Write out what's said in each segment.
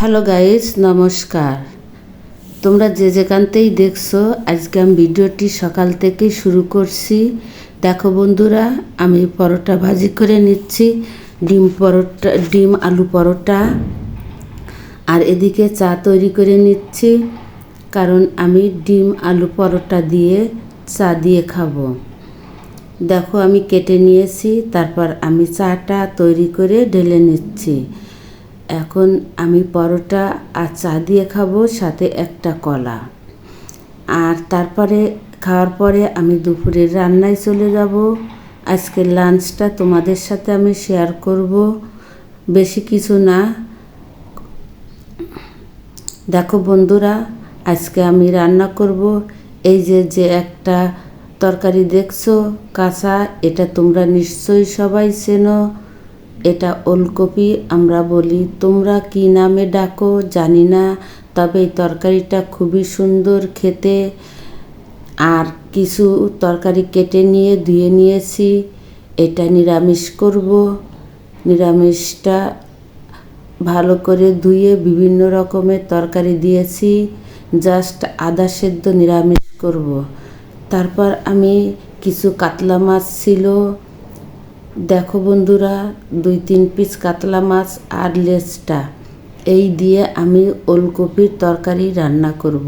Hello guys, নমস্কার। তোমরা যে যেখানতেই দেখছো, আজকে আমি ভিডিওটি সকাল থেকেই শুরু করছি। দেখো বন্ধুরা, আমি পরোটা ভাজি করে নিচ্ছি, ডিম আলু পরোটা। আর এদিকে চা তৈরি করে নিচ্ছি, কারণ আমি ডিম আলু পরোটা দিয়ে চা দিয়ে খাবো। দেখো আমি কেটে নিয়েছি, তারপর আমি চাটা তৈরি করে ঢেলে নিচ্ছি। এখন আমি পরোটা আর চা দিয়ে খাবো, সাথে একটা কলা। আর তারপরে খাওয়ার পরে আমি দুপুরের রান্নায় চলে যাব। আজকের লাঞ্চটা তোমাদের সাথে আমি শেয়ার করব, বেশি কিছু না। দেখো বন্ধুরা, আজকে আমি রান্না করব এই যে একটা তরকারি দেখছো কাঁচা, এটা তোমরা নিশ্চয়ই সবাই চেনো। এটা ওলকপি আমরা বলি, তোমরা কি নামে ডাকো জানি না, তবে এই তরকারিটা খুবই সুন্দর খেতে। আর কিছু তরকারি কেটে নিয়ে ধুয়ে নিয়েছি, এটা নিরামিষ করব। নিরামিষটা ভালো করে ধুয়ে বিভিন্ন রকমের তরকারি দিয়েছি, জাস্ট আদা সেদ্ধ নিরামিষ করব। তারপর আমি কিছু কাতলা মাছ ছিল, দেখো বন্ধুরা, 2-3 পিস কাতলা মাছ আর লেজটা, এই দিয়ে আমি ওলকপির তরকারি রান্না করব।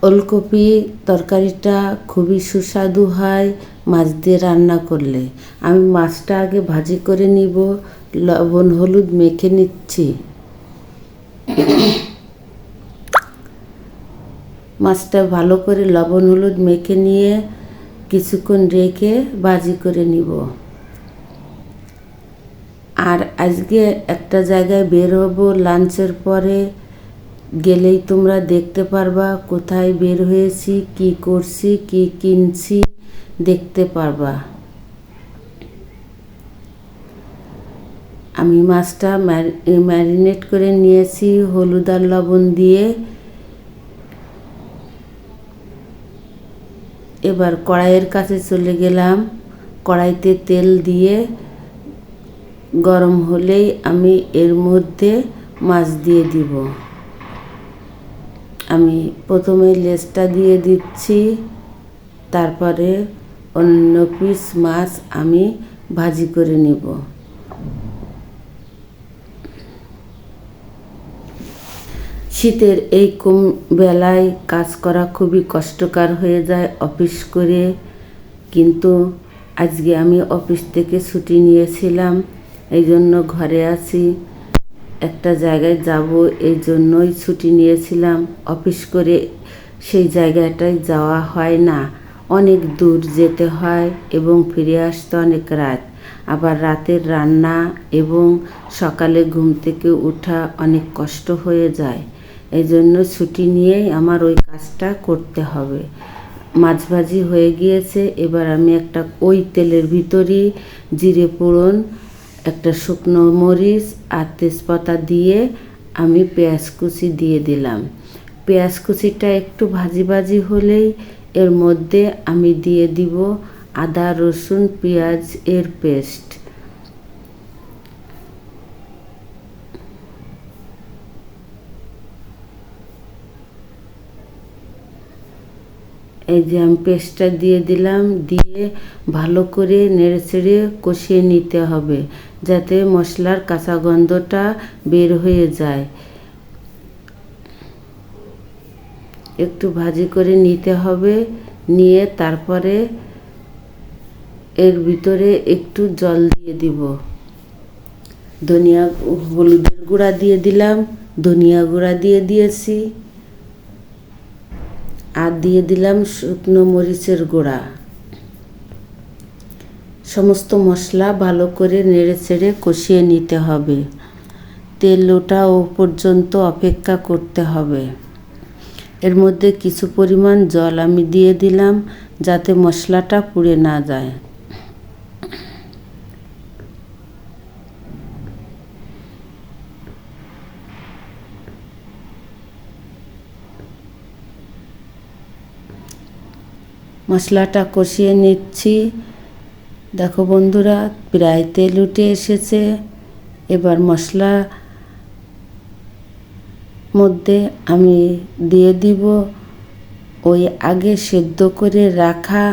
ওলকপি তরকারিটা খুবই সুস্বাদু হয় মাছ দিয়ে রান্না করলে। আমি মাছটা আগে ভাজি করে নিব, লবণ হলুদ মেখে নিচ্ছি। মাছটা ভালো করে লবণ হলুদ মেখে নিয়ে কিছুক্ষণ রেখে ভাজি করে নিব। আর আজকে একটা জায়গায় বের হব, লাঞ্চের পরে গেলেই তোমরা দেখতে পারবা কোথায় বের হয়েছি, কি করছি, কি কিনছি দেখতে পারবা। আমি মাছটা ম্যারিনেট করে নিয়েছি হলুদ আর লবণ দিয়ে। এবার কড়াইয়ের কাছে চলে গেলাম, কড়াইতে তেল দিয়ে গরম হলেই আমি এর মধ্যে মাছ দিয়ে দিব। আমি প্রথমে লেজটা দিয়ে দিচ্ছি, তারপরে অন্য পিস মাছ আমি ভাজি করে নিব। শীতের এই কম বেলায় কাজ করা খুবই কষ্টকর হয়ে যায় অফিস করে, কিন্তু আজকে আমি অফিস থেকে ছুটি নিয়েছিলাম, এই জন্য ঘরে আছি। একটা জায়গায় যাব, এই জন্যই ছুটি নিয়েছিলাম। অফিস করে সেই জায়গাটায় যাওয়া হয় না, অনেক দূর যেতে হয় এবং ফিরে আসতে অনেক রাত। আবার রাতের রান্না এবং সকালে ঘুম থেকে ওঠা অনেক কষ্ট হয়ে যায়, এই জন্য ছুটি নিয়েই আমার ওই কাজটা করতে হবে। মাছ ভাজি হয়ে গিয়েছে, এবার আমি একটা ওই তেলের ভিতরেই জিরে ফোড়ন, একটা শুকনো মরিচ আর তেজপাতা দিয়ে আমি পেঁয়াজ কুচি দিয়ে দিলাম। পেঁয়াজ কুচিটা একটু ভাজি ভাজি হলেই এর মধ্যে আমি দিয়ে দিব আদা রসুন পেঁয়াজ এর পেস্ট। এই যে আমি পেস্টটা দিয়ে দিলাম, দিয়ে ভালো করে নেড়েচেড়ে কষিয়ে নিতে হবে, যাতে মশলার কাঁচা গন্ধটা বের হয়ে যায়। একটু ভাজি করে নিতে হবে, নিয়ে তারপরে এর ভিতরে একটু জল দিয়ে দিব। হলুদের গুঁড়া দিয়ে দিলাম, ধনিয়া গুঁড়া দিয়ে দিয়েছি, আর দিয়ে দিলাম শুকনো মরিচের গুঁড়া। সমস্ত মশলা ভালো করে নেড়েচেড়ে কষিয়ে নিতে হবে, তেল ওঠা পর্যন্ত অপেক্ষা করতে হবে। এর মধ্যে কিছু পরিমাণ জল আমি দিয়ে দিলাম, যাতে মশলাটা পুড়ে না যায়। মশলাটা কষিয়ে নিচ্ছি। দেখো বন্ধুরা, প্রায় তেল উঠে এসেছে। এবার মশলা মধ্যে আমি দিয়ে দিব ওই আগে সেদ্ধ করে রাখা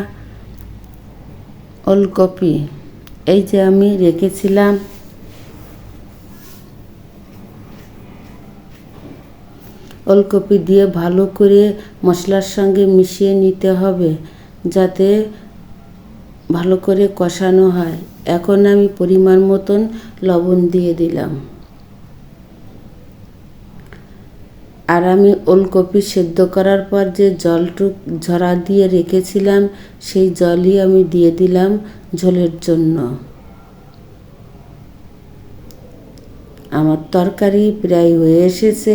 ওলকপি। এই যে আমি রেখেছিলাম, ওলকপি দিয়ে ভালো করে মশলার সঙ্গে মিশিয়ে নিতে হবে যাতে ভালো করে কষানো হয়। এখন আমি পরিমাণ মতন লবণ দিয়ে দিলাম। আর আমি ওলকপি সেদ্ধ করার পর যে জলটুক ঝরা দিয়ে রেখেছিলাম সেই জলই আমি দিয়ে দিলাম ঝোলের জন্য। আমার তরকারি প্রায় হয়ে এসেছে।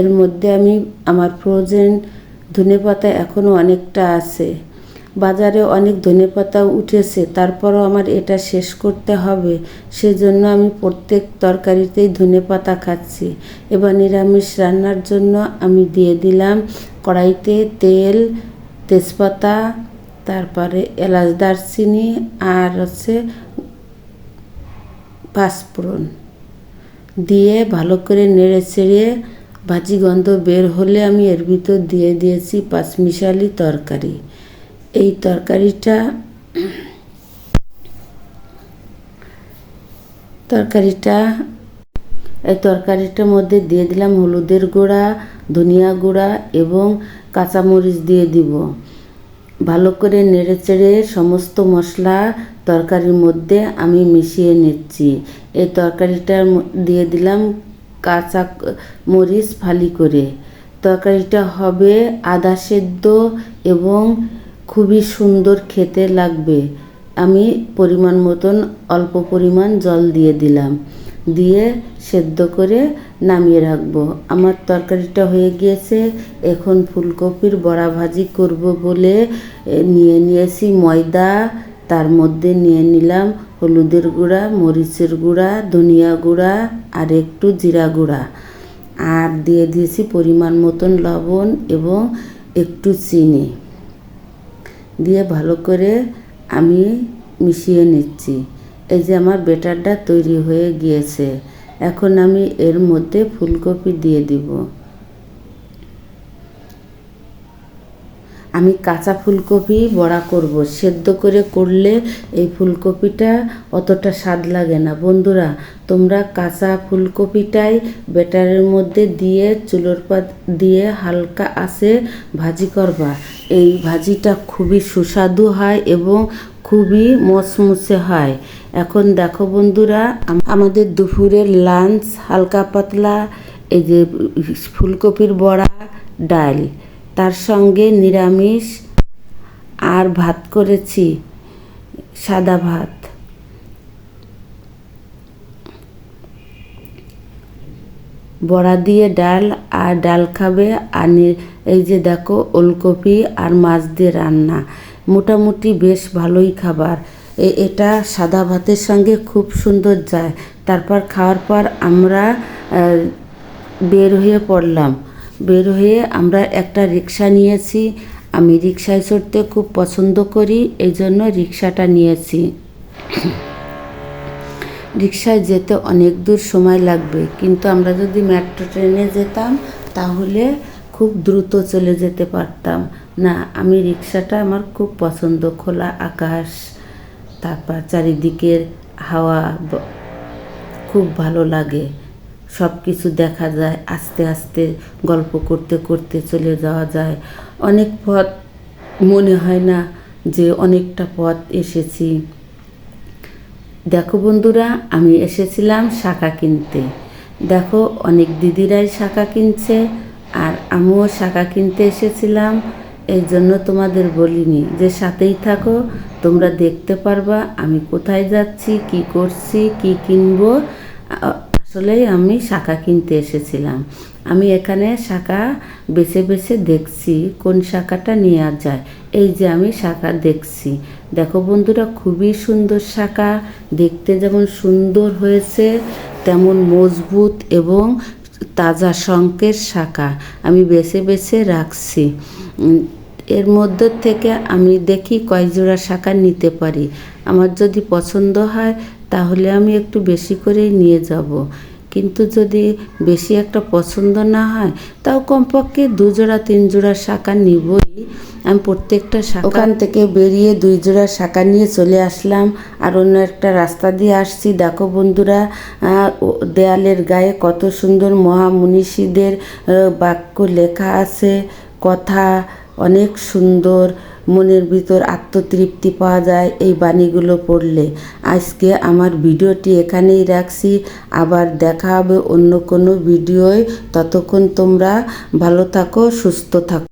এর মধ্যে আমি আমার ফ্রোজেন ধনেপাতা এখনও অনেকটা আছে। বাজারে অনেক ধনেপাতা উঠেছে, তারপরও আমার এটা শেষ করতে হবে, সেজন্য আমি প্রত্যেক তরকারিতেই ধনেপাতা খাচ্ছি। এবার নিরামিষ রান্নার জন্য আমি দিয়ে দিলাম কড়াইতে তেল, তেজপাতা, তারপরে এলাচ, দারচিনি আর হচ্ছে পাঁচফোড়ন দিয়ে ভালো করে নেড়ে চেড়ে ভাজি গন্ধ বের হলে আমি এর ভিতর দিয়ে দিয়েছি পাঁচমিশালি তরকারি। এই তরকারিটার মধ্যে দিয়ে দিলাম হলুদের গুঁড়া, ধনিয়া গুঁড়া এবং কাঁচামরিচ দিয়ে দিব। ভালো করে নেড়ে চেড়ে সমস্ত মশলা তরকারির মধ্যে আমি মিশিয়ে নিচ্ছি। এই তরকারিটার দিয়ে দিলাম কাঁচা মরিচ ফালি করে। তরকারিটা হবে আধা সেদ্ধ এবং খুবই সুন্দর খেতে লাগবে। আমি পরিমাণ মতন অল্প পরিমাণ জল দিয়ে দিলাম, দিয়ে সেদ্ধ করে নামিয়ে রাখবো। আমার তরকারিটা হয়ে গিয়েছে। এখন ফুলকপির বড়া ভাজি করব বলে নিয়ে নিয়েছি ময়দা, তার মধ্যে নিয়ে নিলাম হলুদের গুঁড়া, মরিচের গুঁড়া, ধনিয়া গুঁড়া আর একটু জিরা গুঁড়া, আর দিয়ে দিয়েছি পরিমাণ মতন লবণ এবং একটু চিনি দিয়ে ভালো করে আমি মিশিয়ে নিচ্ছি। এই যে আমার ব্যাটারটা তৈরি হয়ে গিয়েছে। এখন আমি এর মধ্যে ফুলকপি দিয়ে দিব। আমি কাঁচা ফুলকপি বড়া করব। সেদ্ধ করে করলে এই ফুলকপিটা অতটা স্বাদ লাগে না। বন্ধুরা, তোমরা কাঁচা ফুলকপিটাই ব্যাটারের মধ্যে দিয়ে চুলোর পাত দিয়ে হালকা আঁচে ভাজি করবা। এই ভাজিটা খুবই সুস্বাদু হয় এবং খুবই মচমচে হয়। এখন দেখো বন্ধুরা, আমাদের দুপুরের লাঞ্চ হালকা পাতলা এই যে ফুলকপির বড়া, ডাল, তার সঙ্গে নিরামিষ আর ভাত করেছি, সাদা ভাত। বড়া দিয়ে ডাল, আর ডাল খাবে, আর এই যে দেখো ওলকপি আর মাছ দিয়ে রান্না। মোটামুটি বেশ ভালোই খাবার। এটা সাদা ভাতের সঙ্গে খুব সুন্দর যায়। তারপর খাওয়ার পর আমরা বের হয়ে পড়লাম। বের হয়ে আমরা একটা রিক্সা নিয়েছি। আমি রিক্সায় চড়তে খুব পছন্দ করি, এই জন্য রিক্সাটা নিয়েছি। রিক্সায় যেতে অনেক দূর সময় লাগবে, কিন্তু আমরা যদি মেট্রো ট্রেনে যেতাম তাহলে খুব দ্রুত চলে যেতে পারতাম। না, আমি রিক্সাটা আমার খুব পছন্দ। খোলা আকাশ, তারপর চারিদিকের হাওয়া খুব ভালো লাগে। সব কিছু দেখা যায়, আস্তে আস্তে গল্প করতে করতে চলে যাওয়া যায়। অনেক পথ মনে হয় না যে অনেকটা পথ এসেছি। দেখো বন্ধুরা, আমি এসেছিলাম শাঁখা কিনতে। দেখো অনেক দিদিরাই শাঁখা কিনছে, আর আমিও শাঁখা কিনতে এসেছিলাম। এই জন্য তোমাদের বলিনি যে সাথেই থাকো, তোমরা দেখতে পারবা আমি কোথায় যাচ্ছি, কি করছি, কি কিনবো। আসলেই আমি শাঁখা কিনতে এসেছিলাম। আমি এখানে শাঁখা বেছে বেছে দেখছি কোন শাঁখাটা নেওয়া যায়। এই যে আমি শাঁখা দেখছি। দেখো বন্ধুরা, খুবই সুন্দর শাঁখা। দেখতে যেমন সুন্দর হয়েছে তেমন মজবুত এবং তাজা শঙ্কের শাঁখা আমি বেছে বেছে রাখছি। এর মধ্যে থেকে আমি দেখি কয় জোড়া শাঁখা নিতে পারি। আমার যদি পছন্দ হয় তাহলে আমি একটু বেশি করেই নিয়ে যাব। কিন্তু যদি বেশি একটা পছন্দ না হয় তাও কমপক্ষে 2 জোড়া 3 জোড়া শাঁখা নিবই। আমি প্রত্যেকটা শাঁখা ওখান থেকে বেরিয়ে 2 জোড়া শাঁখা নিয়ে চলে আসলাম আর অন্য একটা রাস্তা দিয়ে আসছি। দেখো বন্ধুরা, দেয়ালের গায়ে কত সুন্দর মহামনীষীদের বাক্য লেখা আছে, কথা অনেক সুন্দর, মনের ভিতর আত্মতৃপ্তি পাওয়া যায় এই বাণীগুলো পড়লে। আজকে আমার ভিডিওটি এখানেই রাখছি, আবার দেখা হবে অন্য কোনো ভিডিওয়। ততক্ষণ তোমরা ভালো থাকো, সুস্থ থাকো।